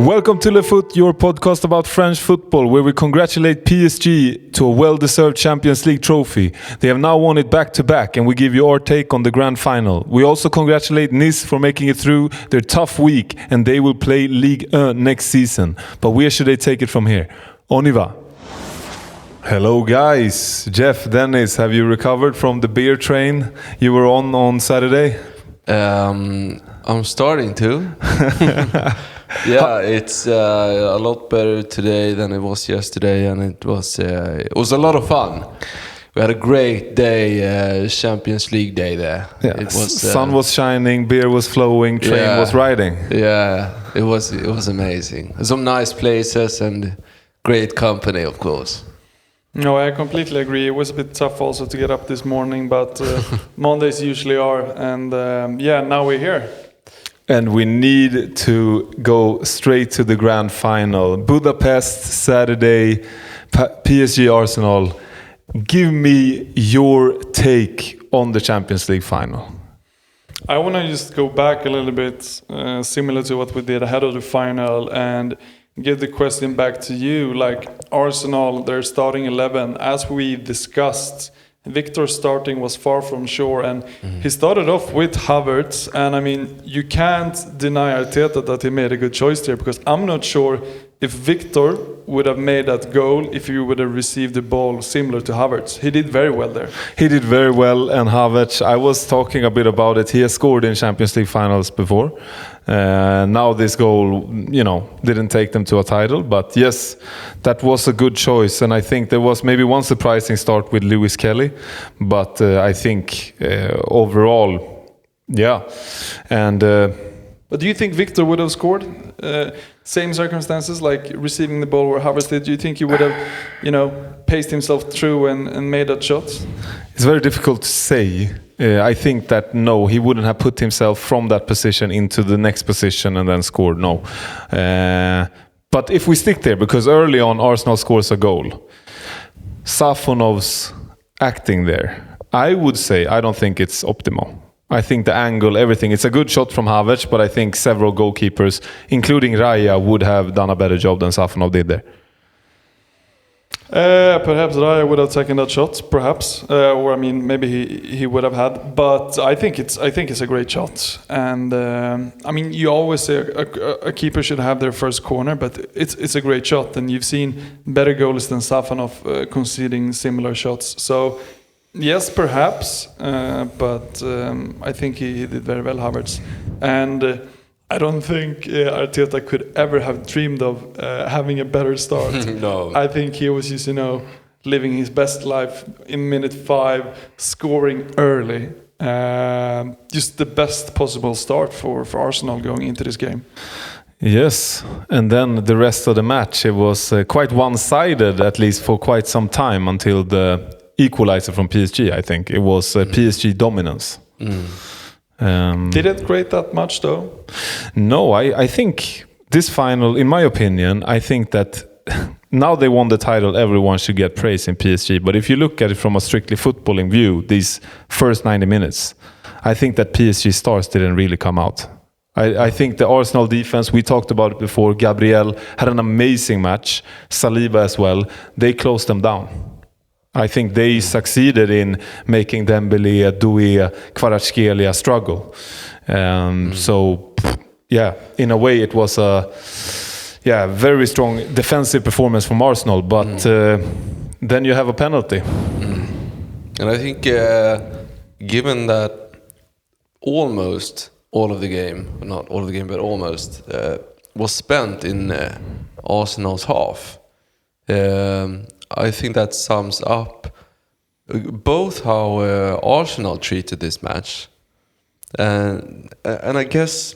Welcome to Le Foot, your podcast about French football, where we congratulate PSG to a well-deserved Champions League trophy. They have now won it back-to-back, and we give you our take on the grand final. We also congratulate Nice for making it through their tough week, and they will play Ligue 1 next season. But where should they take it from here? On y va. Hello guys, Jeff, Dennis, have you recovered from the beer train you were on Saturday? I'm starting to. Yeah, it's a lot better today than it was yesterday, and it was a lot of fun. We had a great day, Champions League day there. Yeah, it was, sun was shining, beer was flowing, train was riding. Yeah, it was amazing. Some nice places and great company, of course. No, I completely agree. It was a bit tough also to get up this morning, but Mondays usually are. And now we're here. And we need to go straight to the grand final. Budapest, Saturday, PSG Arsenal. Give me your take on the Champions League final. I want to just go back a little bit, similar to what we did ahead of the final, and give the question back to you. Like Arsenal, their starting 11, as we discussed, Victor's starting was far from sure, and he started off with Havertz, and I mean, you can't deny Arteta that he made a good choice there, because I'm not sure if Victor would have made that goal if he would have received the ball similar to Havertz. He did very well there. He did very well, and Havertz, I was talking a bit about it, he has scored in Champions League finals before. Now this goal, didn't take them to a title, but yes, that was a good choice, and I think there was maybe one surprising start with Lewis Kelly, but I think overall, yeah. And but do you think Victor would have scored? Same circumstances, like receiving the ball where Havertz did. Do you think he would have, paced himself through and made that shot? It's very difficult to say. I think that no, he wouldn't have put himself from that position into the next position and then scored. No. But if we stick there, because early on Arsenal scores a goal, Safonov's acting there, I would say I don't think it's optimal. I think the angle, everything, it's a good shot from Havertz, but I think several goalkeepers, including Raya, would have done a better job than Safonov did there. Perhaps Raya would have taken that shot, perhaps, or I mean, maybe he would have had. But I think it's a great shot, and I mean, you always say a keeper should have their first corner, but it's a great shot, and you've seen better goals than Safonov conceding similar shots. So yes, perhaps, but I think he did very well, Havertz, and. I don't think Arteta could ever have dreamed of having a better start. No. I think he was just, living his best life in minute 5, scoring early. Just the best possible start for Arsenal going into this game. Yes, and then the rest of the match, it was quite one-sided, at least for quite some time, until the equalizer from PSG, I think. It was PSG dominance. Did it create that much though? No, I think this final, in my opinion, I think that now they won the title, everyone should get praise in PSG. But if you look at it from a strictly footballing view, these first 90 minutes, I think that PSG stars didn't really come out. I think the Arsenal defense, we talked about it before, Gabriel had an amazing match, Saliba as well, they closed them down. I think they succeeded in making Dembélé, Doué, Kvaratskhelia struggle. So, yeah, in a way it was a very strong defensive performance from Arsenal, but then you have a penalty. And I think given that almost all of the game, not all of the game, but almost, was spent in Arsenal's half, I think that sums up both how Arsenal treated this match, and I guess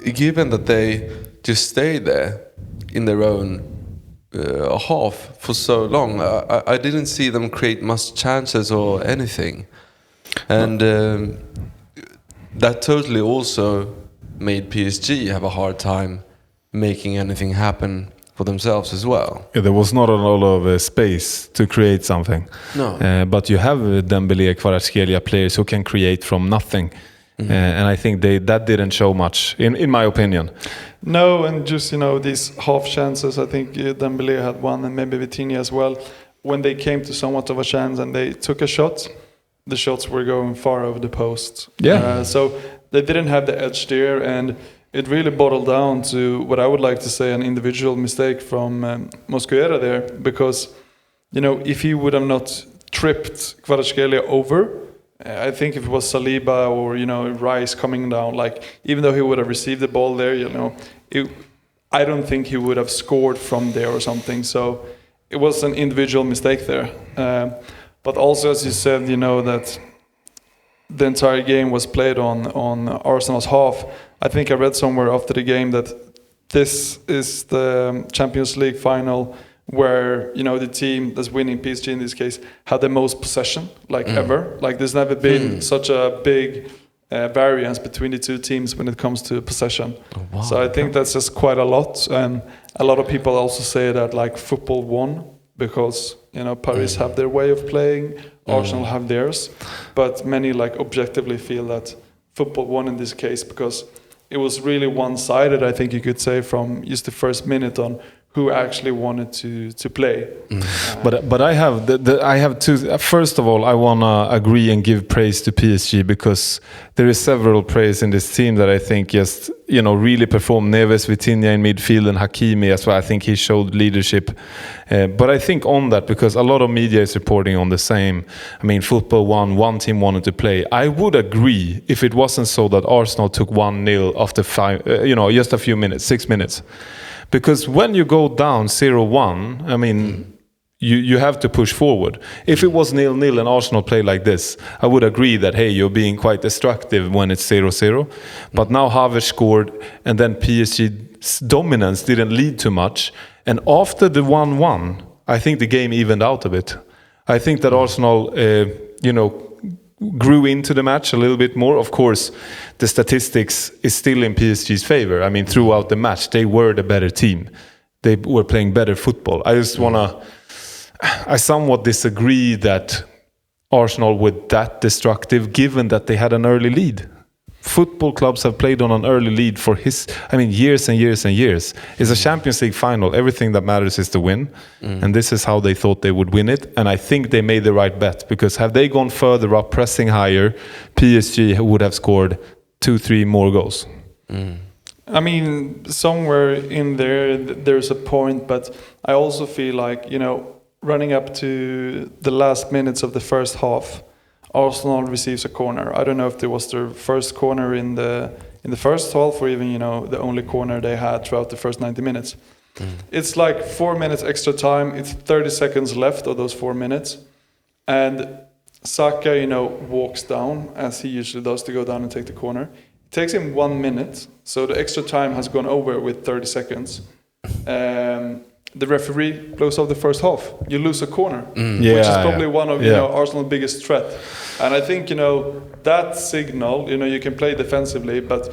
given that they just stayed there in their own half for so long, I didn't see them create much chances or anything, and that totally also made PSG have a hard time making anything happen for themselves as well. Yeah, there was not a lot of space to create something. No. But you have Dembélé, Kvaratskhelia players who can create from nothing. and I think that didn't show much, in my opinion. No, and just these half chances. I think Dembélé had one, and maybe Vitinha as well. When they came to somewhat of a chance and they took a shot, the shots were going far over the post. Yeah. So they didn't have the edge there, and it really bottled down to what I would like to say an individual mistake from Mosquera there, because if he would have not tripped Kvaratskhelia over, I think if it was Saliba or Rice coming down, like even though he would have received the ball there, I don't think he would have scored from there or something. So it was an individual mistake there. But also, as you said, that the entire game was played on Arsenal's half. I think I read somewhere after the game that this is the Champions League final where the team that's winning, PSG in this case, had the most possession ever. Like there's never been such a big variance between the two teams when it comes to possession. Oh, wow. So I think that's just quite a lot, and a lot of people also say that football won because Paris have their way of playing, Arsenal have theirs, but many objectively feel that football won in this case because it was really one-sided. I think you could say from just the first minute on who actually wanted to play. But I have two. First of all, I wanna agree and give praise to PSG because there is several praise in this team that I think just really performed. Neves, Vitinha in midfield, and Hakimi as well. I think he showed leadership. But I think on that, because a lot of media is reporting on the same. I mean, football won. One team wanted to play. I would agree if it wasn't so that Arsenal took 1-0 after just a few minutes, 6 minutes. Because when you go down 0-1, I mean, you have to push forward. If it was 0-0 and Arsenal played like this, I would agree that, hey, you're being quite destructive when it's 0-0. But now Havertz scored, and then PSG's dominance didn't lead to much. And after the 1-1, I think the game evened out a bit. I think that Arsenal, grew into the match a little bit more. Of course, the statistics is still in PSG's favor. I mean, throughout the match, they were the better team. They were playing better football. I somewhat disagree that Arsenal were that destructive, given that they had an early lead. Football clubs have played on an early lead for years and years and years. It's a Champions League final. Everything that matters is to win. And this is how they thought they would win it. And I think they made the right bet, because had they gone further up, pressing higher, PSG would have scored 2-3 more goals. I mean, somewhere in there's a point, but I also feel running up to the last minutes of the first half, Arsenal receives a corner. I don't know if it was their first corner in the first half, or even the only corner they had throughout the first 90 minutes. It's 4 minutes extra time. It's 30 seconds left of those 4 minutes, and Saka walks down as he usually does to go down and take the corner. It takes him 1 minute, so the extra time has gone over with 30 seconds. The referee blows off the first half. You lose a corner, which is probably one of Arsenal's biggest threat. And I think that signal. You can play defensively, but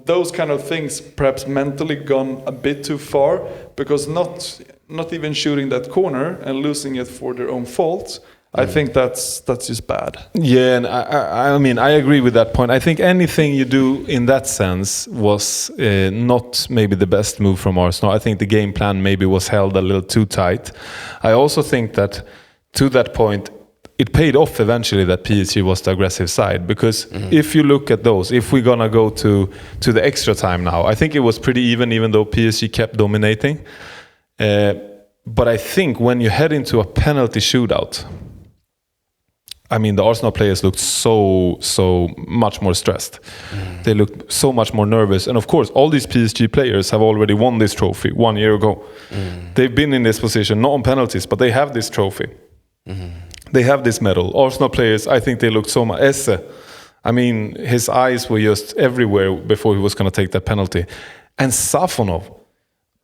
those kind of things perhaps mentally gone a bit too far, because not even shooting that corner and losing it for their own fault. I think that's just bad. Yeah, and I mean, I agree with that point. I think anything you do in that sense was not maybe the best move from Arsenal. I think the game plan maybe was held a little too tight. I also think that to that point, it paid off eventually that PSG was the aggressive side, because if you look at those, if we're gonna go to the extra time now, I think it was pretty even though PSG kept dominating. But I think when you head into a penalty shootout, I mean, the Arsenal players looked so much more stressed. They looked so much more nervous. And of course, all these PSG players have already won this trophy 1 year ago. They've been in this position, not on penalties, but they have this trophy. They have this medal. Arsenal players, I think they looked so much. Esse, I mean, his eyes were just everywhere before he was going to take that penalty. And Safonov,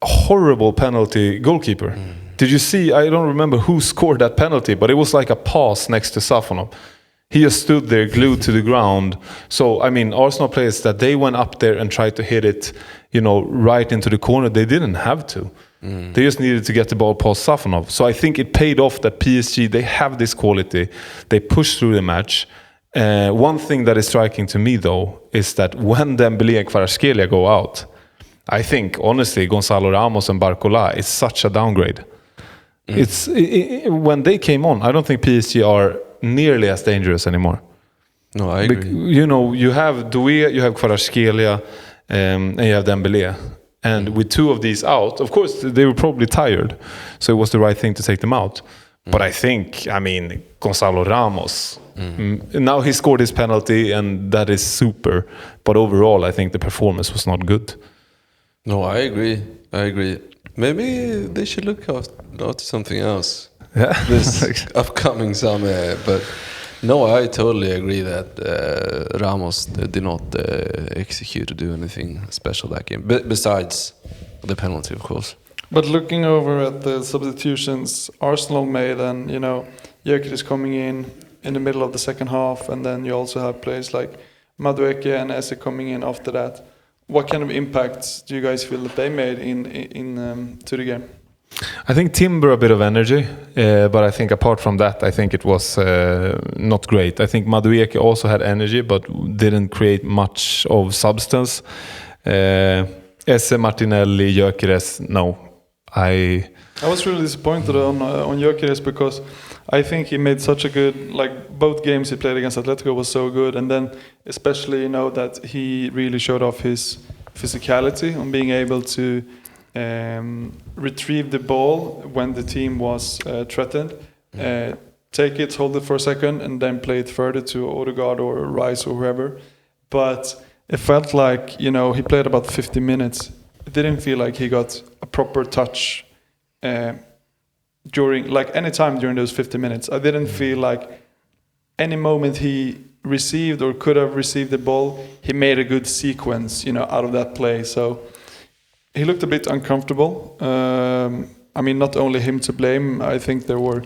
horrible penalty goalkeeper. Did you see? I don't remember who scored that penalty, but it was like a pass next to Safonov. He just stood there glued to the ground. So, I mean, Arsenal players that they went up there and tried to hit it, right into the corner. They didn't have to. They just needed to get the ball past Safonov. So I think it paid off that PSG, they have this quality. They push through the match. One thing that is striking to me though is that when Dembélé and Kvaratskhelia go out, I think honestly Gonzalo Ramos and Barcola is such a downgrade. It's when they came on, I don't think PSG are nearly as dangerous anymore. No, I agree. You have Doué, you have Kvaratskhelia, and you have Dembélé. And with two of these out, of course, they were probably tired. So it was the right thing to take them out. But I think, Gonzalo Ramos, now he scored his penalty and that is super. But overall, I think the performance was not good. No, I agree. Maybe they should look after something else this upcoming summer. But no, I totally agree that Ramos did not execute or do anything special that game. Besides the penalty, of course. But looking over at the substitutions Arsenal made, and Gyökeres coming in the middle of the second half, and then you also have players like Madueke and Eze coming in after that. What kind of impacts do you guys feel that they made in to the game? I think Timber a bit of energy, but I think apart from that, I think it was not great. I think Madueke also had energy, but didn't create much of substance. Esse, Martinelli, Gyökeres, no. I was really disappointed on Gyökeres because I think he made such a good, both games he played against Atletico was so good, and then especially that he really showed off his physicality on being able to retrieve the ball when the team was threatened, take it, hold it for a second, and then play it further to Odegaard or Rice or whoever. But it felt like he played about 50 minutes. It didn't feel like he got a proper touch during any time during those 50 minutes. I didn't feel like any moment he received or could have received the ball, he made a good sequence out of that play. So he looked a bit uncomfortable. Not only him to blame. I think there were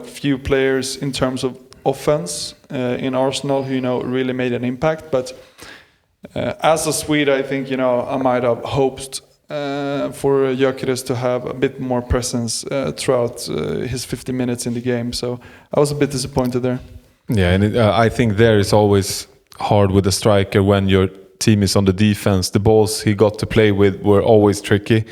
few players in terms of offense in Arsenal who really made an impact. But as a Swede, I think I might have hoped for Gyökeres to have a bit more presence throughout his 50 minutes in the game. So I was a bit disappointed there. Yeah, and I think there is always hard with a striker when your team is on the defense. The balls he got to play with were always tricky,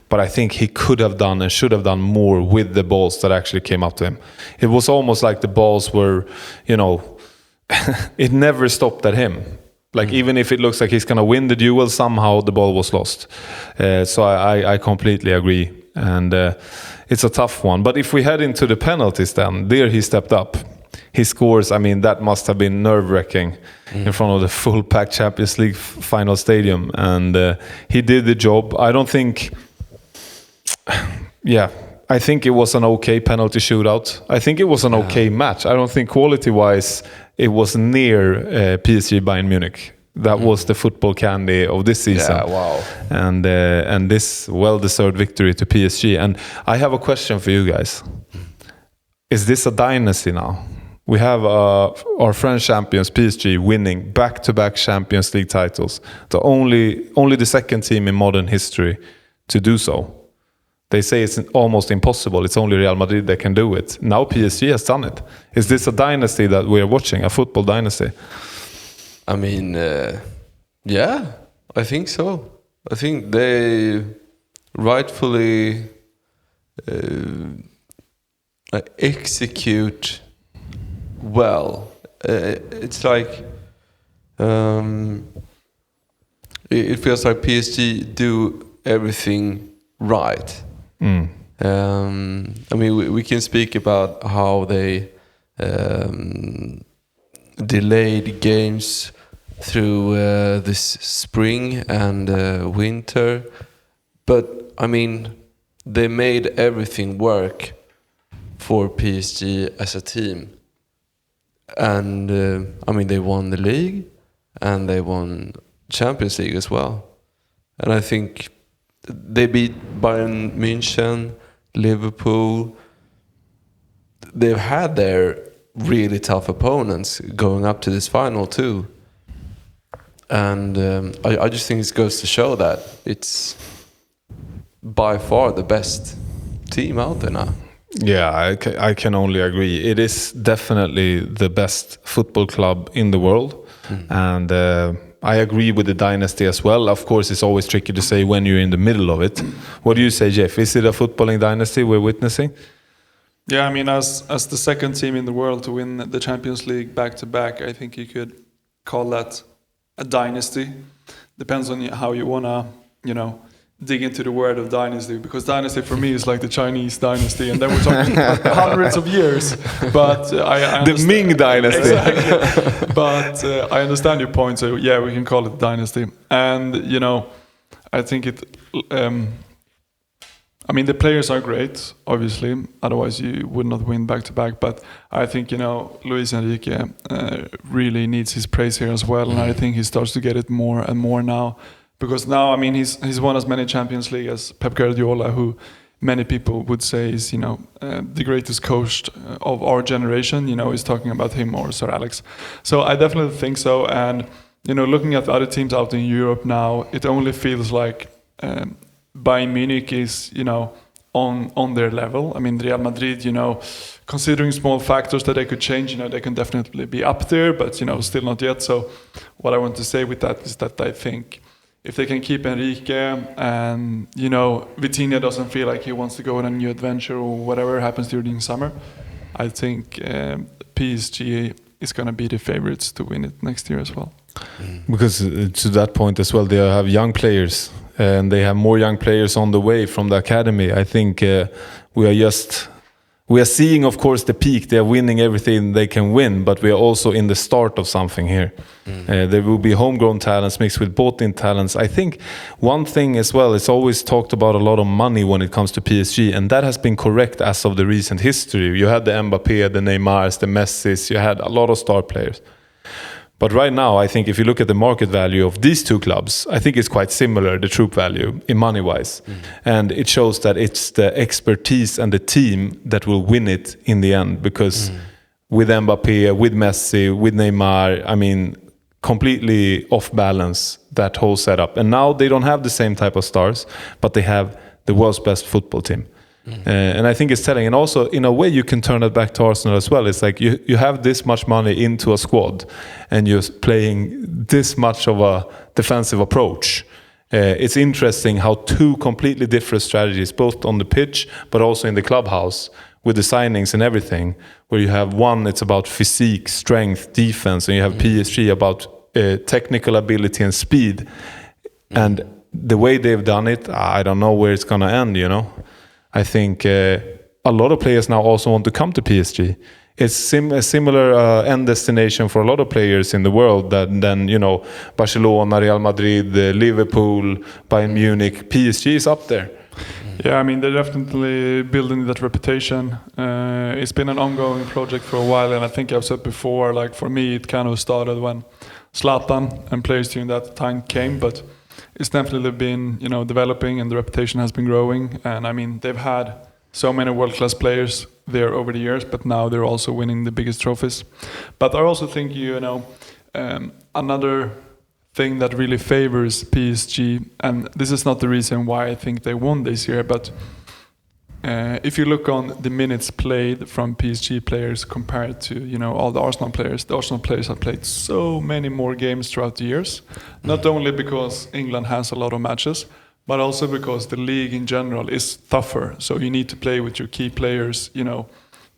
but I think he could have done and should have done more with the balls that actually came up to him. It was almost like the balls were, it never stopped at him. Even if it looks like he's going to win the duel, somehow the ball was lost. So I completely agree. And it's a tough one. But if we head into the penalties then, there he stepped up. He scores, that must have been nerve-wracking in front of the full-packed Champions League final stadium. And he did the job. I don't think... I think it was an okay penalty shootout. I think it was an okay match. I don't think quality-wise it was near PSG Bayern Munich. That was the football candy of this season. Yeah, wow. And this well-deserved victory to PSG. And I have a question for you guys. Is this a dynasty now? We have our French champions, PSG, winning back-to-back Champions League titles. Only the second team in modern history to do so. They say it's almost impossible. It's only Real Madrid that can do it. Now PSG has done it. Is this a dynasty that we are watching, a football dynasty? Yeah, I think so. I think they rightfully execute well. It's like it feels like PSG do everything right. We can speak about how they delayed games through this spring and winter, but they made everything work for PSG as a team, and they won the league and they won Champions League as well, and I think they beat Bayern München, Liverpool. They've had their really tough opponents going up to this final too. And I just think it goes to show that it's by far the best team out there now. Yeah, I can only agree. It is definitely the best football club in the world. And I agree with the Dynasty as well. Of course, it's always tricky to say when you're in the middle of it. What do you say, Jeff? Is it a footballing dynasty we're witnessing? Yeah, I mean, as the second team in the world to win the Champions League back-to-back, I think you could call that a dynasty. Depends on how you want to, dig into the word of dynasty, because dynasty for me is like the Chinese dynasty, and then we're talking hundreds of years. But I the Ming dynasty. Exactly. But I understand your point. So yeah, we can call it dynasty. And I think it. I mean, the players are great, obviously. Otherwise, you would not win back-to-back. But I think, Luis Enrique really needs his praise here as well. And I think he starts to get it more and more now. Because now, I mean, he's won as many Champions League as Pep Guardiola, who many people would say is, the greatest coach of our generation. He's talking about him or Sir Alex. So I definitely think so. And, looking at the other teams out in Europe now, it only feels like Bayern Munich is, on their level. I mean, Real Madrid, considering small factors that they could change, they can definitely be up there, but, still not yet. So what I want to say with that is that I think if they can keep Enrique and, Vitinha doesn't feel like he wants to go on a new adventure or whatever happens during summer, I think PSG is going to be the favorites to win it next year as well. Because to that point as well, they have young players and they have more young players on the way from the academy. I think we are seeing, of course, the peak. They are winning everything they can win, but we are also in the start of something here. There will be homegrown talents mixed with bought-in talents. I think one thing as well, it's always talked about a lot of money when it comes to PSG, and that has been correct as of the recent history. You had the Mbappé, the Neymars, the Messis, you had a lot of star players. But right now, I think if you look at the market value of these two clubs, I think it's quite similar, the troop value, in money-wise. And it shows that it's the expertise and the team that will win it in the end. Because with Mbappé, with Messi, with Neymar, I mean, completely off balance, that whole setup. And now they don't have the same type of stars, but they have the world's best football team. And I think it's telling. And also, in a way, you can turn it back to Arsenal as well. It's like you have this much money into a squad and you're playing this much of a defensive approach. It's interesting how two completely different strategies, both on the pitch, but also in the clubhouse, with the signings and everything, where you have one, it's about physique, strength, defense, and you have PSG about technical ability and speed. And the way they've done it, I don't know where it's going to end, I think a lot of players now also want to come to PSG. It's a similar end destination for a lot of players in the world than Barcelona, Real Madrid, Liverpool, Bayern Munich. PSG is up there. Yeah, I mean, they're definitely building that reputation. It's been an ongoing project for a while, and I think I've said before, like for me, it kind of started when Zlatan and players during that time came, but it's definitely been, developing, and the reputation has been growing. And I mean, they've had so many world-class players there over the years, but now they're also winning the biggest trophies. But I also think, another thing that really favors PSG, and this is not the reason why I think they won this year, but if you look on the minutes played from PSG players compared to all the Arsenal players have played so many more games throughout the years. Not only because England has a lot of matches, but also because the league in general is tougher. So you need to play with your key players,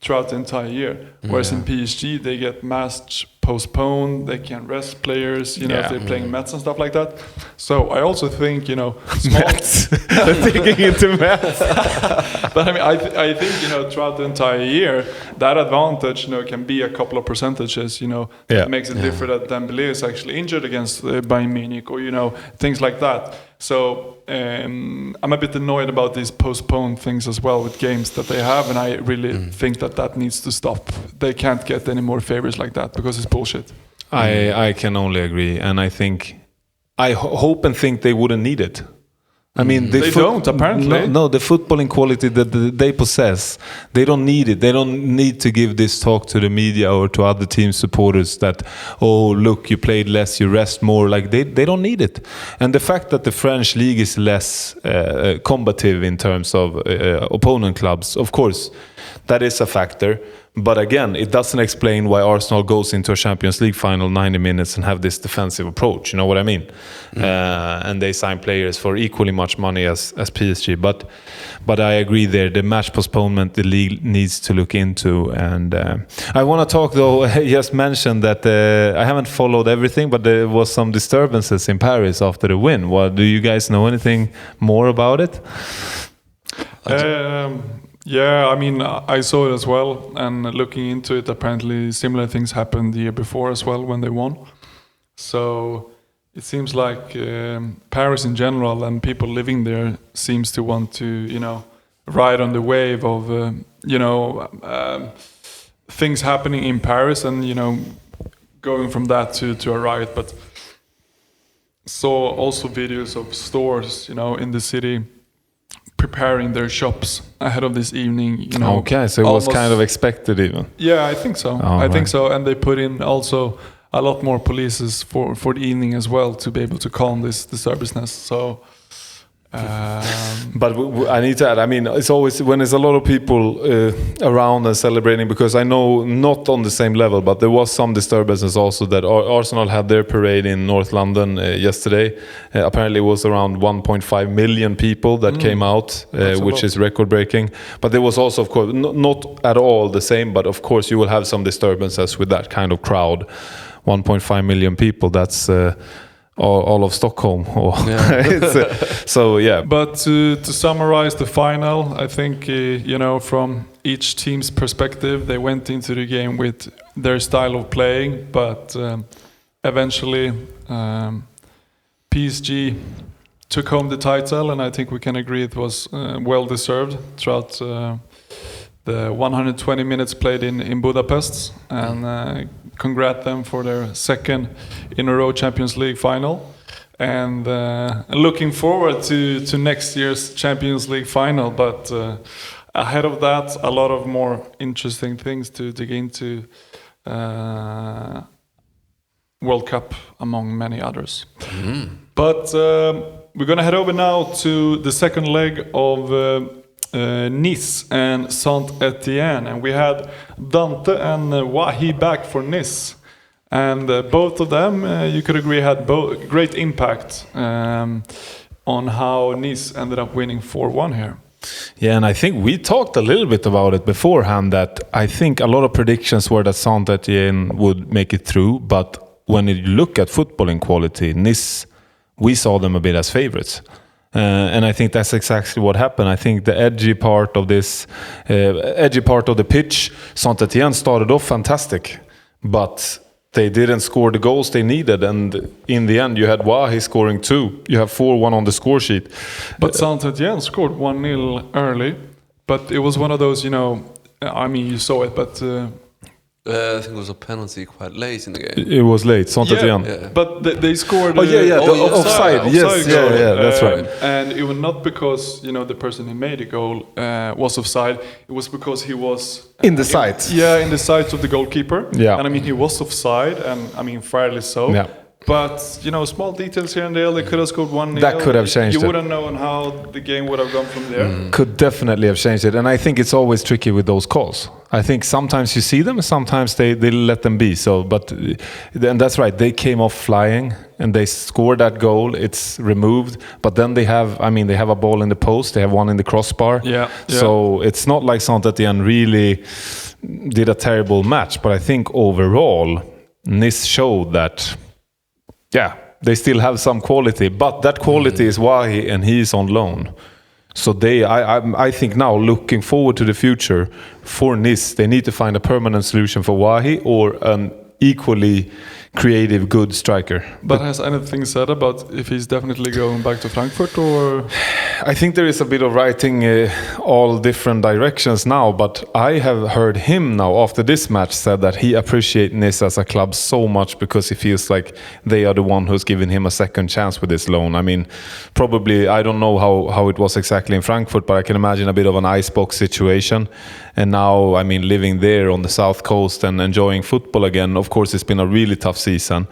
throughout the entire year. Whereas in PSG, they get match postponed, they can rest players, if they're playing Mets and stuff like that. So I also think, small... Mets. They're taking it to Mets. But I mean, I think, throughout the entire year, that advantage, can be a couple of percentages, that makes it different that Dembélé is actually injured against Bayern Munich or, things like that. So I'm a bit annoyed about these postponed things as well with games that they have, and I really think that needs to stop. They can't get any more favors like that because it's bullshit. I can only agree, and I think I hope and think they wouldn't need it. I mean, They don't, apparently. No, the footballing quality that they possess, they don't need it. They don't need to give this talk to the media or to other team supporters that, oh, look, you played less, you rest more. Like they don't need it. And the fact that the French league is less combative in terms of opponent clubs, of course, that is a factor. But again, it doesn't explain why Arsenal goes into a Champions League final 90 minutes and have this defensive approach. You know what I mean? And they sign players for equally much money as PSG. But I agree there. The match postponement, the league needs to look into. And I want to talk, though, I just mentioned that I haven't followed everything, but there was some disturbances in Paris after the win. Do you guys know anything more about it? Yeah, I mean, I saw it as well, and looking into it, apparently similar things happened the year before as well when they won. So it seems like Paris in general and people living there seems to want to, ride on the wave of, things happening in Paris and, going from that to a riot. But saw also videos of stores, in the city preparing their shops ahead of this evening. Okay, so it was kind of expected even. Yeah, I think so. I think so, and they put in also a lot more police for the evening as well to be able to calm this disturbances. So. But I need to add, I mean, it's always when there's a lot of people around and celebrating, because I know not on the same level, but there was some disturbances also that Arsenal had their parade in North London yesterday. Apparently it was around 1.5 million people that came out, which is record breaking. But there was also, of course, not at all the same, but of course you will have some disturbances with that kind of crowd. 1.5 million people, that's all of Stockholm. So yeah. But to summarize the final, I think from each team's perspective, they went into the game with their style of playing, but eventually PSG took home the title, and I think we can agree it was well deserved throughout the 120 minutes played in Budapest, and congrat them for their second in a row Champions League final, and looking forward to next year's Champions League final. But ahead of that, a lot of more interesting things to dig into, World Cup among many others. But we're gonna head over now to the second leg of Nice and Saint-Étienne, and we had Dante and Wahi back for Nice, and both of them, you could agree, had great impact on how Nice ended up winning 4-1 here. Yeah, and I think we talked a little bit about it beforehand, that I think a lot of predictions were that Saint-Étienne would make it through, but when you look at footballing quality, Nice, we saw them a bit as favorites. And I think that's exactly what happened. I think the edgy part of the pitch, Saint-Étienne started off fantastic, but they didn't score the goals they needed. And in the end, you had Wahi scoring 2. You have 4-1 on the score sheet. But Saint-Étienne scored 1-0 early, but it was one of those, I mean, you saw it, but... I think it was a penalty quite late in the game. It was late, Saint-Étienne. Yeah, but they scored... the offside. Yes, that's right. And it was not because, the person who made the goal was offside. It was because he was... in the sight. Yeah, in the sight of the goalkeeper. Yeah. And I mean, he was offside, and I mean, fairly so. Yeah. But, small details here and there, they could have scored 1-0. That could have changed it. You wouldn't know how the game would have gone from there. Could definitely have changed it. And I think it's always tricky with those calls. I think sometimes you see them, sometimes they let them be. So, and that's right. They came off flying and they scored that goal. It's removed, but then they have a ball in the post. They have one in the crossbar. Yeah. So it's not like Saint-Étienne really did a terrible match. But I think overall, Nice showed that, they still have some quality. But that quality is Wahi, and he is on loan. So I think now, looking forward to the future for Nice, they need to find a permanent solution for Wahi or an equally creative, good striker. But has anything said about if he's definitely going back to Frankfurt, or? I think there is a bit of writing all different directions now, but I have heard him now after this match said that he appreciates Nice as a club so much because he feels like they are the one who's given him a second chance with this loan. I mean, probably, I don't know how it was exactly in Frankfurt, but I can imagine a bit of an icebox situation. And now, I mean, living there on the south coast and enjoying football again, of course, it's been a really tough season,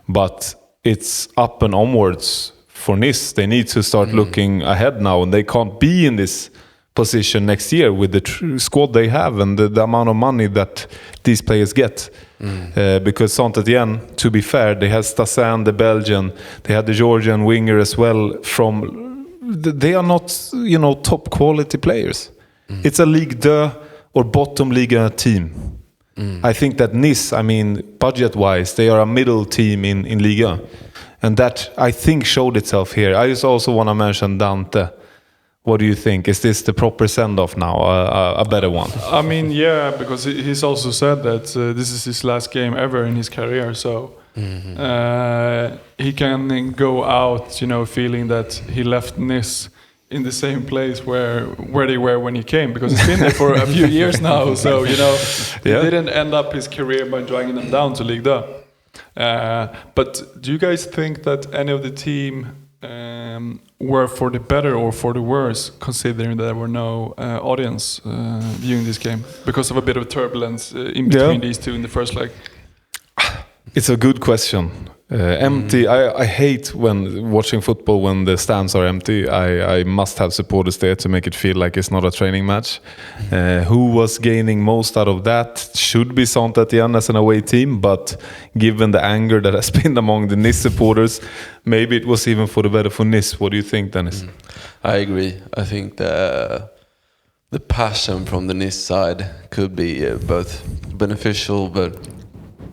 but it's up and onwards for Nice. They need to start looking ahead now, and they can't be in this position next year with the squad they have and the amount of money that these players get. Because Saint-Étienne, to be fair, they have Stassin, the Belgian, they had the Georgian winger as well. They are not, top quality players. It's a Ligue 2 or bottom Liga team. I think that Nice, I mean, budget-wise, they are a middle team in Liga. And that, I think, showed itself here. I just also want to mention Dante. What do you think? Is this the proper send-off now, a better one? I mean, yeah, because he's also said that this is his last game ever in his career. So he can go out, feeling that he left Nice in the same place where they were when he came, because he's been there for a few years now. So, he didn't end up his career by dragging them down to Ligue 2. But do you guys think that any of the team were for the better or for the worse, considering that there were no audience viewing this game because of a bit of turbulence in between these two in the first leg? It's a good question. Empty. I hate when watching football when the stands are empty. I must have supporters there to make it feel like it's not a training match. Who was gaining most out of that should be Saint-Étienne as an away team, but given the anger that has been among the Nice supporters, maybe it was even for the better for Nice. What do you think, Dennis? I agree. I think the passion from the Nice side could be both beneficial, but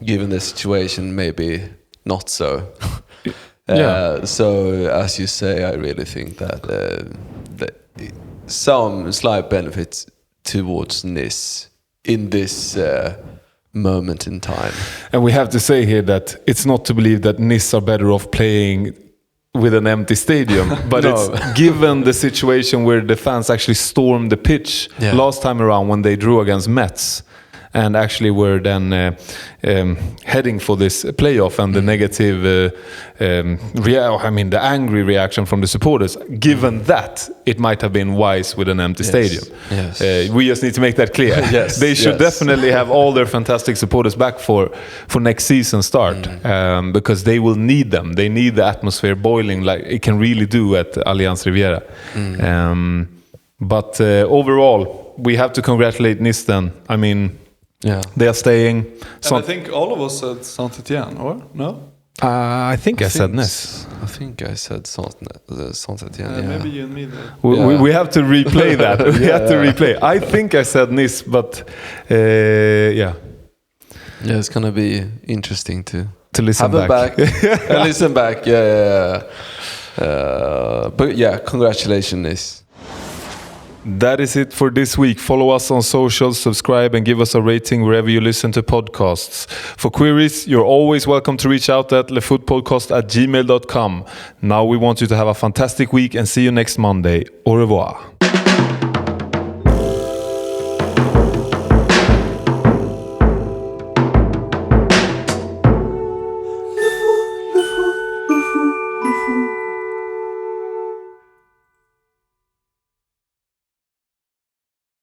given the situation, maybe not so. So, as you say, I really think that some slight benefits towards Nice in this moment in time. And we have to say here that it's not to believe that Nice are better off playing with an empty stadium, but it's given the situation where the fans actually stormed the pitch last time around when they drew against Metz, and actually were then heading for this playoff, and the negative, the angry reaction from the supporters. Given that, it might have been wise with an empty stadium. Yes. We just need to make that clear. They should definitely have all their fantastic supporters back for next season start, because they will need them. They need the atmosphere boiling like it can really do at Allianz Riviera. But overall, we have to congratulate Nice then. I mean, they are staying. And I think all of us said Saint-Étienne, or no? I think I said Nice. I think I said Saint-Étienne. Maybe you and me there. We have to replay that. We have to replay. I think I said Nice, but Yeah, it's gonna be interesting to listen back. Listen back. But yeah, congratulations, Nice. That is it for this week. Follow us on socials, subscribe, and give us a rating wherever you listen to podcasts. For queries, you're always welcome to reach out at lefootpodcast@gmail.com. Now we want you to have a fantastic week and see you next Monday. Au revoir.